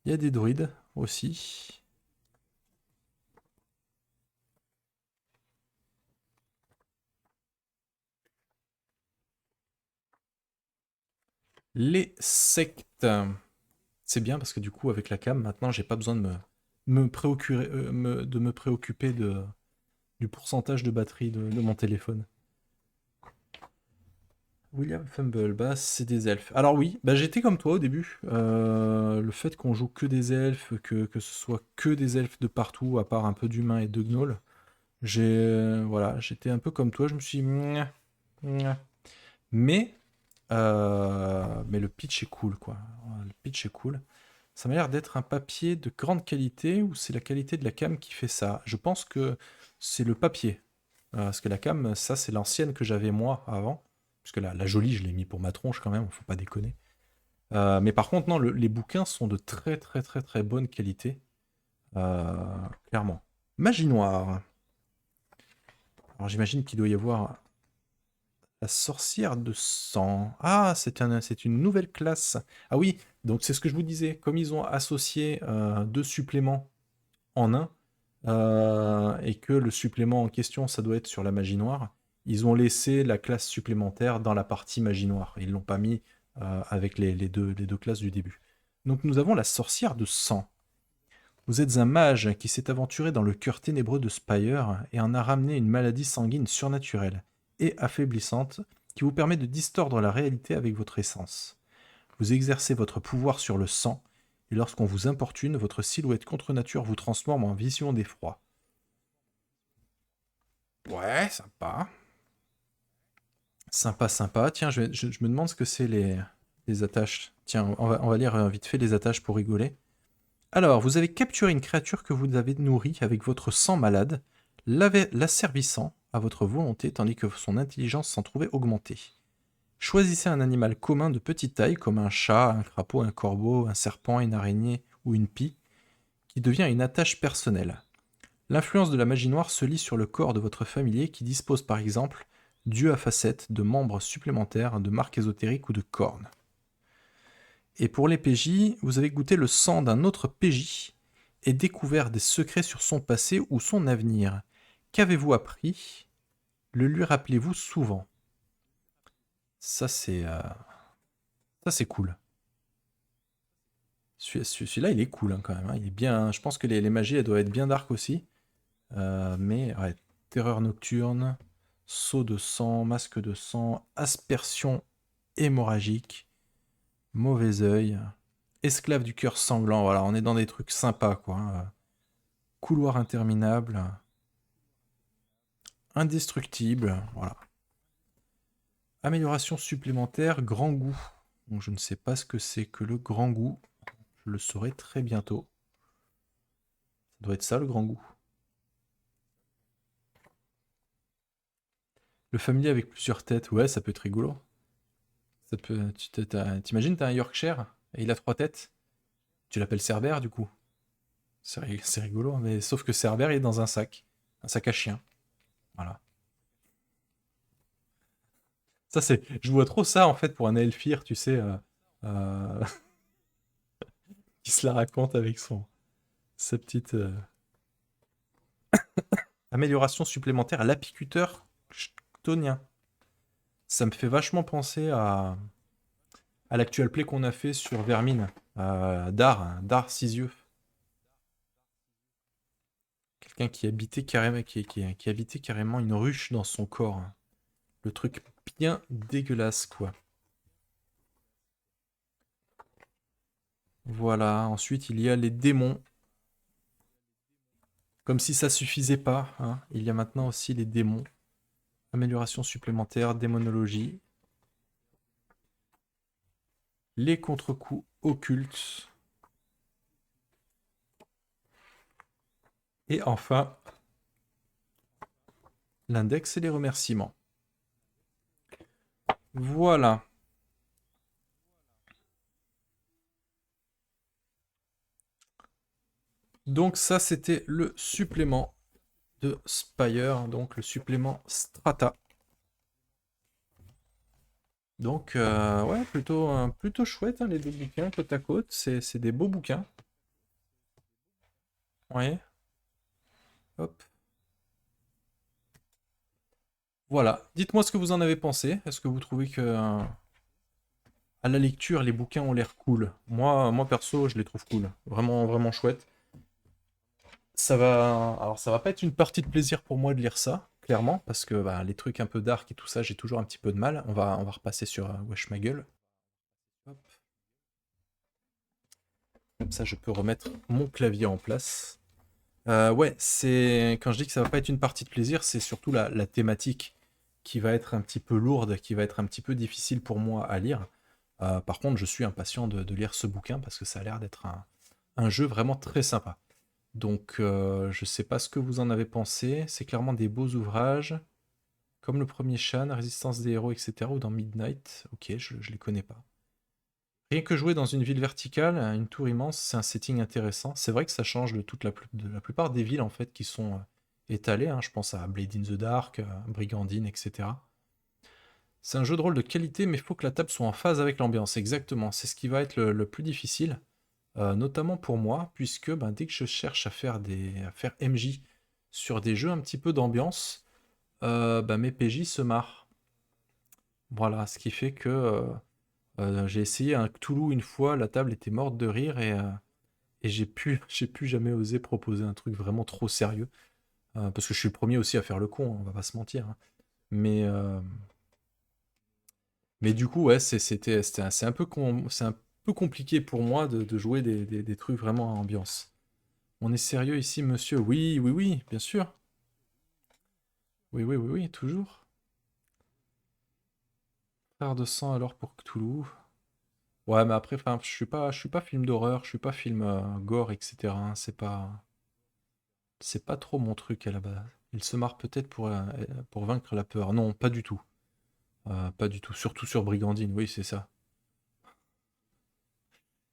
Il y a des druides aussi. Les sectes. C'est bien parce que du coup, avec la cam, maintenant, j'ai pas besoin de me préoccuper du pourcentage de batterie de mon téléphone. William Fumble, bah c'est des elfes. Alors oui, bah j'étais comme toi au début. Le fait qu'on joue que des elfes, que ce soit que des elfes de partout, à part un peu d'humains et de gnolls, voilà, j'étais un peu comme toi. Je me suis dit, Mouah, mouah. Mais le pitch est cool, quoi. Le pitch est cool. Ça m'a l'air d'être un papier de grande qualité ou c'est la qualité de la cam qui fait ça. Je pense que c'est le papier. Parce que la cam, ça, c'est l'ancienne que j'avais moi avant. Parce que la jolie, je l'ai mis pour ma tronche quand même, faut pas déconner. Mais par contre, non, les bouquins sont de très très très très bonne qualité. Euh, Clairement. Magie noire. Alors j'imagine qu'il doit y avoir la sorcière de sang. Ah, c'est une nouvelle classe. Ah oui, donc c'est ce que je vous disais. Comme ils ont associé deux suppléments en un, et que le supplément en question, ça doit être sur la magie noire, ils ont laissé la classe supplémentaire dans la partie magie noire. Ils l'ont pas mis avec les deux classes du début. Donc nous avons la sorcière de sang. Vous êtes un mage qui s'est aventuré dans le cœur ténébreux de Spire et en a ramené une maladie sanguine surnaturelle et affaiblissante qui vous permet de distordre la réalité avec votre essence. Vous exercez votre pouvoir sur le sang, et lorsqu'on vous importune, votre silhouette contre nature vous transforme en vision d'effroi. Ouais, sympa. Sympa, sympa. Tiens, je me demande ce que c'est les attaches. Tiens, on va lire vite fait les attaches pour rigoler. Alors, vous avez capturé une créature que vous avez nourrie avec votre sang malade, l'asservissant à votre volonté tandis que son intelligence s'en trouvait augmentée. Choisissez un animal commun de petite taille comme un chat, un crapaud, un corbeau, un serpent, une araignée ou une pie qui devient une attache personnelle. L'influence de la magie noire se lit sur le corps de votre familier qui dispose par exemple d'yeux à facettes, de membres supplémentaires, de marques ésotériques ou de cornes. Et pour les PJ, vous avez goûté le sang d'un autre PJ et découvert des secrets sur son passé ou son avenir. Qu'avez-vous appris? Le lui rappelez-vous souvent? Ça c'est cool. Celui-là, il est cool hein, quand même. Hein. Il est bien. Je pense que les magies, elles doivent être bien dark aussi. Mais ouais, terreur nocturne, saut de sang, masque de sang, aspersion hémorragique, mauvais œil, esclave du cœur sanglant. Voilà, on est dans des trucs sympas quoi. Hein. Couloir interminable, indestructible. Voilà. Amélioration supplémentaire, grand goût. Donc je ne sais pas ce que c'est que le grand goût. Je le saurai très bientôt. Ça doit être ça le grand goût. Le familier avec plusieurs têtes, ouais, ça peut être rigolo. Ça peut, t'imagines, t'as un Yorkshire et il a 3 têtes. Tu l'appelles Cerbère du coup. C'est rigolo, mais sauf que Cerbère il est dans un sac à chien. Voilà. Ça c'est, je vois trop ça en fait pour un Elfir, tu sais, euh, qui se la raconte avec sa petite amélioration supplémentaire à l'apiculteur chtonien. Ça me fait vachement penser à l'actuel play qu'on a fait sur Vermine, Dar 6 yeux. Quelqu'un qui habitait carrément, qui habitait carrément une ruche dans son corps. Le truc bien dégueulasse, quoi. Voilà, ensuite il y a les démons. Comme si ça suffisait pas, hein. Il y a maintenant aussi les démons. Amélioration supplémentaire, démonologie. Les contre-coups occultes. Et enfin, l'index et les remerciements. Voilà. Donc ça, c'était le supplément de Spire, donc le supplément Strata. Donc, ouais, plutôt chouette, hein, les deux bouquins côte à côte. C'est des beaux bouquins. Ouais. Hop. Voilà. Dites-moi ce que vous en avez pensé. Est-ce que vous trouvez que, à la lecture, les bouquins ont l'air cool? Moi, perso, je les trouve cool. Vraiment, vraiment chouette. Alors, ça va pas être une partie de plaisir pour moi de lire ça, clairement, parce que bah, les trucs un peu dark et tout ça, j'ai toujours un petit peu de mal. On va repasser sur Wesh ma gueule. Hop. Comme ça, je peux remettre mon clavier en place. Ouais, quand je dis que ça va pas être une partie de plaisir, c'est surtout la thématique qui va être un petit peu lourde, qui va être un petit peu difficile pour moi à lire. Par contre, je suis impatient de lire ce bouquin parce que ça a l'air d'être un jeu vraiment très sympa. Donc, je sais pas ce que vous en avez pensé. C'est clairement des beaux ouvrages, comme le premier Shan, Résistance des héros, etc. ou dans Midnight. Ok, je les connais pas. Rien que jouer dans une ville verticale, une tour immense, c'est un setting intéressant. C'est vrai que ça change de la plupart des villes en fait qui sont étalées, hein. Je pense à Blade in the Dark, Brigandine, etc. C'est un jeu de rôle de qualité, mais il faut que la table soit en phase avec l'ambiance. Exactement, c'est ce qui va être le plus difficile, notamment pour moi, puisque ben, dès que je cherche à faire MJ sur des jeux un petit peu d'ambiance, ben, mes PJ se marrent. Voilà, ce qui fait que j'ai essayé un Cthulhu une fois, la table était morte de rire et j'ai plus jamais osé proposer un truc vraiment trop sérieux. Parce que je suis le premier aussi à faire le con, hein, on va pas se mentir, hein. Mais, euh, mais du coup, ouais, c'est c'est un peu compliqué pour moi de jouer des trucs vraiment à ambiance. On est sérieux ici, monsieur? Oui, oui, oui, bien sûr. Oui, oui, oui, oui, toujours. Frère de sang alors pour Cthulhu. Ouais, mais après, enfin, je suis pas film d'horreur, je suis pas film gore, etc., hein. C'est pas trop mon truc à la base. Il se marre peut-être pour vaincre la peur. Non, pas du tout. Pas du tout. Surtout sur Brigandine, oui, c'est ça.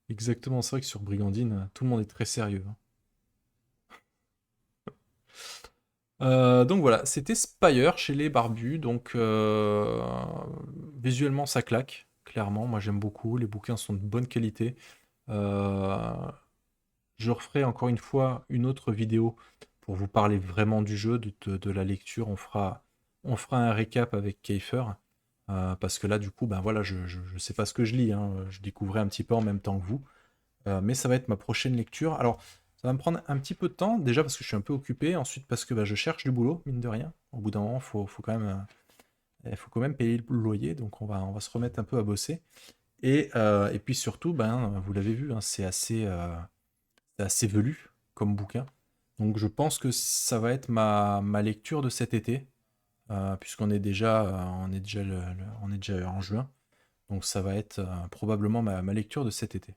Exactement, c'est vrai que sur Brigandine, tout le monde est très sérieux, hein. Donc voilà, c'était Spire chez les Barbus. Donc visuellement, ça claque, clairement. Moi, j'aime beaucoup. Les bouquins sont de bonne qualité. Euh, je referai encore une fois une autre vidéo pour vous parler vraiment du jeu, de la lecture. On fera un récap avec Kiefer. Parce que là, du coup, ben voilà, je sais pas ce que je lis, hein. Je découvrais un petit peu en même temps que vous. Mais ça va être ma prochaine lecture. Alors, ça va me prendre un petit peu de temps, déjà parce que je suis un peu occupé, ensuite parce que bah, je cherche du boulot, mine de rien. Au bout d'un moment, faut quand même payer le loyer, donc on va se remettre un peu à bosser. Et puis surtout, ben, vous l'avez vu, hein, c'est assez velu comme bouquin. Donc je pense que ça va être ma lecture de cet été, puisqu'on est déjà, on est déjà en juin. Donc ça va être probablement ma lecture de cet été.